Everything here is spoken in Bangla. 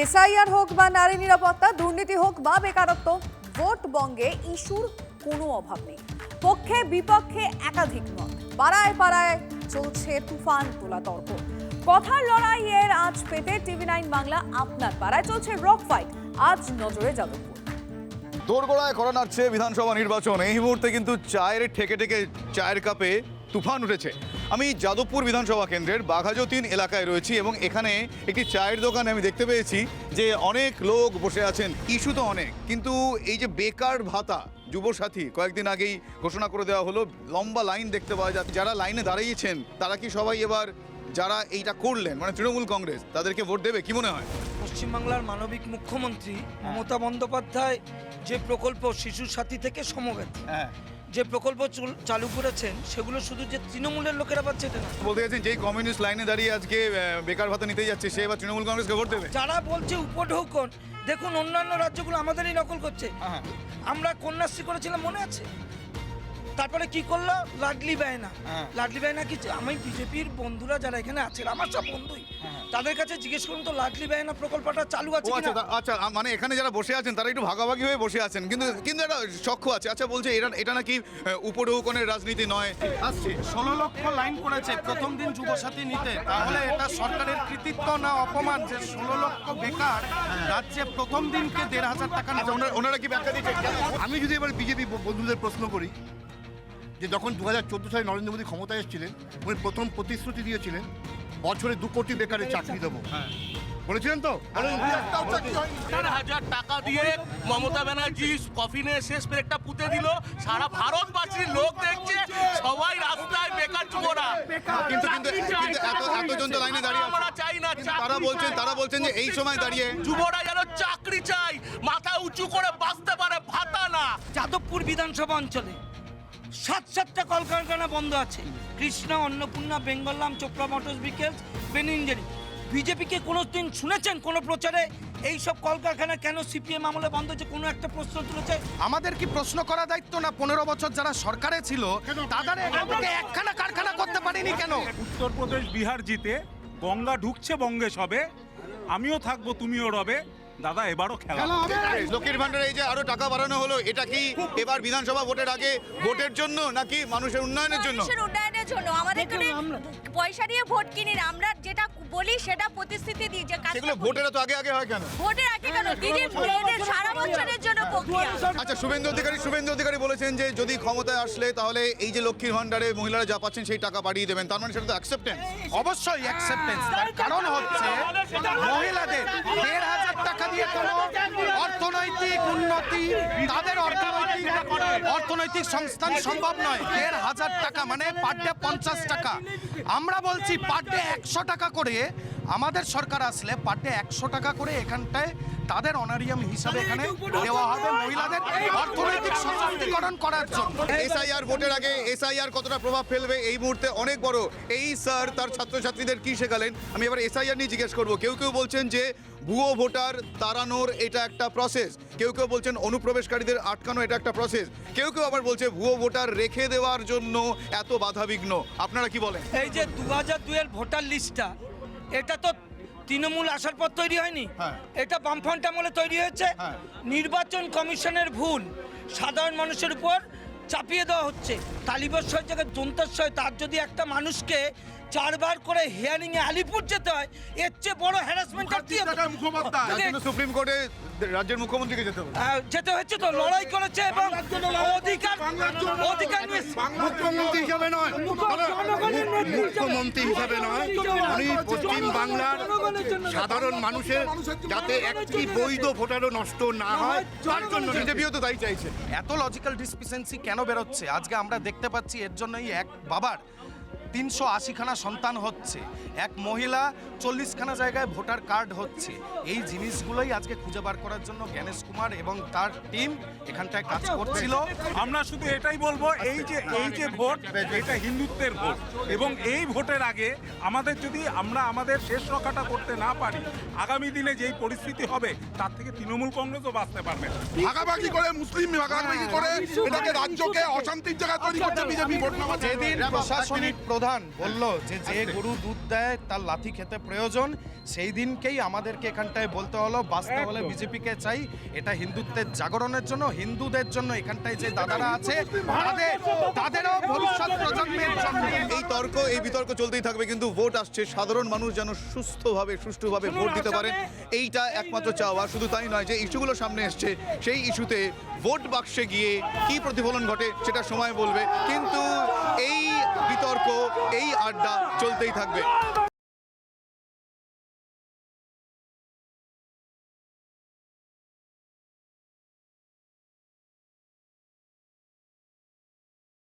এসআইআর হোক বা নারী নিরাপত্তা, দুর্নীতি হোক বা বেকারত্ব, ভোট বঙ্গে ইস্যুর কোনো অভাব নেই। পক্ষে বিপক্ষে একাধিক মত, পাড়ায় পাড়ায় চলছে তুফান তোলা তর্ক। কথার লড়াইয়ের আজ পেতে টিভি9 বাংলা আপনার পাড়ায় চলছে রক ফাইট। আজ নজরে যাদবপুর। দোরগোড়ায় করা নাড়ছে বিধানসভা নির্বাচন। এই মুহূর্তে কিন্তু চায়ের ঠেকে ঠেকে চায়ের কাপে তুফান উঠেছে। আমি যাদবপুর বিধানসভা কেন্দ্রের বাঘাযতীন এলাকায় রয়েছি এবং এখানে একটি চায়ের দোকানে আমি দেখতে পেয়েছি যে অনেক লোক বসে আছেন। ইস্যু তো অনেক, কিন্তু এই যে বেকার ভাতা যুবসাথী কয়েকদিন আগেই ঘোষণা করে দেওয়া হলো, লম্বা লাইন দেখতে পাওয়া যাচ্ছে। যারা লাইনে দাঁড়িয়েছেন তারা কি সবাই এবার যারা এইটা করলেন মানে তৃণমূল কংগ্রেস তাদেরকে ভোট দেবে? কি মনে হয়? পশ্চিমবাংলার মানবিক মুখ্যমন্ত্রী মমতা বন্দ্যোপাধ্যায় যে প্রকল্প শিশু সাথী থেকে সমব্যথী যে প্রকল্প চালু করেছেন, সেগুলো শুধু যে তৃণমূলের লোকেরা পাচ্ছে এটা না। বলতে গেছেন যেই কমিউনিস্ট লাইনে দাঁড়িয়ে আজকে বেকার ভাতা নিতে যাচ্ছে সে এবার তৃণমূল কংগ্রেসকে ভোট দেবে। যারা বলছে উপঢৌকন, দেখুন অন্যান্য রাজ্যগুলো আমাদেরই নকল করছে। আমরা কন্যাশ্রী করেছিলাম, মনে আছে? তারপরে কি করলো? লাডলি বায়না। লাডলি বায়না কি? আমি বিজেপির বন্ধুরা যারা এখানে আছেন, আমার সব বন্ধুই, তাদের কাছে জিজ্ঞেস করুন তো লাডলি বায়না প্রকল্পটা চালু আছে কিনা। আচ্ছা, মানে এখানে যারা বসে আছেন তারা একটু ভাগাভাগি হয়ে বসে আছেন, কিন্তু একটা সখ্য আছে। আচ্ছা, বলছে এটা নাকি উপঢৌকনের রাজনীতি নয়। আসছে 16 লক্ষ লাইন করেছে প্রথম দিন যুবসাথী নিতে, তাহলে এটা সরকারের কৃতিত্ব না অপমান যে 16 লক্ষ বেকার রাজ্যে প্রথম দিনকে 1,500 টাকা আচ্ছা, ওনারা কি ব্যাখ্যা দিচ্ছেন? আমি যদি এবার বিজেপি বন্ধুদের প্রশ্ন করি, যে যখন 2014 সালে নরেন্দ্র মোদী ক্ষমতায় এসেছিলেন, উনি প্রথম প্রতিশ্রুতি দিয়েছিলেন বছরে 2 কোটি বেকারের চাকরি দেবো। বলেছিলেন তো? 1,000 টাকা দিয়ে মমতা ব্যানার্জি কফিনে শেষ ব্রেকটা পুঁতে দিল। সারা ভারতবাসীর লোক দেখছে, সবাই রাস্তায় বেকার যুবরা। কিন্তু এতজন তো লাইনে দাঁড়িয়ে আমরা চাই না। তারা বলছেন যে এই সময় দাঁড়িয়ে যুবরা যেন চাকরি চাই, মাথা উঁচু করে বাঁচতে পারে, ভাতা না। যাদবপুর বিধানসভা অঞ্চলে 7টা কলকারখানা বন্ধ আছে। কৃষ্ণা, অন্নপূর্ণা, বেঙ্গলরাম, চোপড়া মোটরস ভিকেলস, বেনিঞ্জারি। বিজেপিকে কোনো দিন শুনেছেন কোনো প্রচারে এই সব কলকারখানা কেন সিপিএম আমলে বন্ধ হচ্ছে? কোনো একটা প্রশ্ন তুলেছে? আমাদের কি প্রশ্ন করা দায়িত্ব না? 15 বছর যারা সরকারে ছিল তাদের একখানা কারখানা করতে পারেনি কেন? উত্তরপ্রদেশ বিহার জিতে গঙ্গা ঢুকছে বঙ্গে সবে, আমিও থাকবো তুমিও রবে। দাদা এবারও খেলা লক্ষ্মীর ভান্ডারে এই যে আরো টাকা বাড়ানো হলো, এটা কি এবার বিধানসভা ভোটের আগে ভোটের জন্য নাকি মানুষের উন্নয়নের জন্য? মানুষের উন্নয়নের জন্য। আমাদের এখানে পয়সা দিয়ে ভোট কিনি না, আমরা যেটা বলি সেটা প্রতিশ্রুতি দিই যে কাজ। সেগুলো ভোটের তো আগে হয় কেন? ভোটের আগে কেন? দিদি মেয়েদের সারা বছরের জন্য প্রক্রিয়া। আচ্ছা, শুভেন্দু অধিকারী বলেছেন যে যদি ক্ষমতায় আসলে তাহলে এই যে লক্ষ্মীর ভান্ডারে মহিলারা যা পাচ্ছেন সেই টাকা বাড়িয়ে দেবেন, তার মানে সেটা তো অ্যাকসেপ্টেন্স। অবশ্যই অ্যাকসেপ্টেন্স। তার কারণ হচ্ছে মহিলাদের 1,500 টাকা দিয়ে কোনো অর্থনৈতিক উন্নতি, তাদের অর্থনৈতিক সংস্থান সম্ভব নয়। 1,500 টাকা মানে পার ডে 50 টাকা। আমরা বলছি পার ডে 100 টাকা করে, আমাদের সরকার আসলে পার ডে 100 টাকা করে এখানটায় তাদের অনারিয়াম হিসাবে এখানে দেওয়া হবে মহিলাদের অর্থনৈতিক সশক্তিকরণ করার জন্য। এসআইআর ভোটের আগে এসআইআর কতটা প্রভাব ফেলবে এই মুহূর্তে অনেক বড়। এই স্যার তার ছাত্রছাত্রীদের কি শেখালেন? আমি এবার এসআইআর নিয়ে জিজ্ঞেস করবো। কেউ বলছেন যে ভুয়ো ভোটার তাড়ানোর এটা একটা প্রসেস, কেউ বলছেন অনুপ্রবেশকারীদের আটকানো এটা একটা প্রসেস, কেউ আবার বলছে ভুয়ো ভোটার রেখে দেওয়ার জন্য এত বাধাবিঘ্ন। আপনারা কি বলেন? এই যে 2002 ভোটার লিস্টটা, এটা তো তৃণমূল আসার পর তৈরি হয়নি, এটা বামফ্রন্ট আমলে তৈরি হয়েছে। নির্বাচন কমিশনের ভুল সাধারণ মানুষের উপর চাপিয়ে দেওয়া হচ্ছে। তালিবস্বর জায়গায় দন্তস্বয়, তার যদি একটা মানুষকে 4 বার করে হিয়ারিং এ আলিপুর যেতে হয়, এর চেয়ে বড় হ্যারাসমেন্ট আর কি হবে? সুপ্রিম কোর্টে রাজ্যের মুখ্যমন্ত্রীকে যেতে হচ্ছে তো, লড়াই করেছে এবং অধিকার মুখ্যমন্ত্রী হিসাবে নয়, উনি পশ্চিম বাংলার সাধারণ মানুষের যাতে একটি বৈধ ভোটারও নষ্ট না হয় তার জন্য। বিজেপিও তো তাই চাইছে। এত লজিক্যাল ডিসপিসেন্সি কেন বেরোচ্ছে? আজকে আমরা দেখতে পাচ্ছি এর জন্যই এক বাবার 380খানা সন্তান হচ্ছে, এক মহিলা 40খানা জায়গায় ভোটার কার্ড হচ্ছে। এই জিনিসগুলোই আজকে খুঁজে বার করার জন্য জ্ঞানেশ কুমার এবং তার টিম এখানটায় কাজ করছিল। আমরা শুধু এটাই বলবো, এই যে ভোট, এটা হিন্দুত্বের ভোট, এবং এই ভোটের আগে আমাদের যদি আমরা আমাদের শেষ রক্ষাটা করতে না পারি, আগামী দিনে যেই পরিস্থিতি হবে তার থেকে তৃণমূল কংগ্রেসও বাঁচতে পারবে। ভাগাভাগি করে, মুসলিম ভাগাভাগি করে এটাকে রাজ্যকে অশান্তির জায়গা তৈরি করতে বিজেপি ভোট নেওয়া। যেদিন প্রশাসনিক প্রধান প্রধান বলল যে যে গরু দুধ দেয় তার লাথি খেতে প্রয়োজন, সেই দিনকেই আমাদেরকে এখানটায় বলতে হলো বাঁচতে হলে বিজেপিকে চাই। এটা হিন্দুত্বের জাগরণের জন্য, হিন্দুদের জন্য, এখানটায় যে দাদারা আছে তাদেরও ভবিষ্যৎ প্রজন্মের জন্য। এই বিতর্ক চলতেই থাকবে, কিন্তু ভোট আসছে, সাধারণ মানুষ যেন সুষ্ঠুভাবে ভোট দিতে পারেন, এইটা একমাত্র চাওয়া। শুধু তাই নয়, যে ইস্যুগুলো সামনে এসছে সেই ইস্যুতে ভোট বাক্সে গিয়ে কি প্রতিফলন ঘটে সেটা সময় বলবে, কিন্তু এই বিতর্ক, এই আড্ডা চলতেই থাকবে।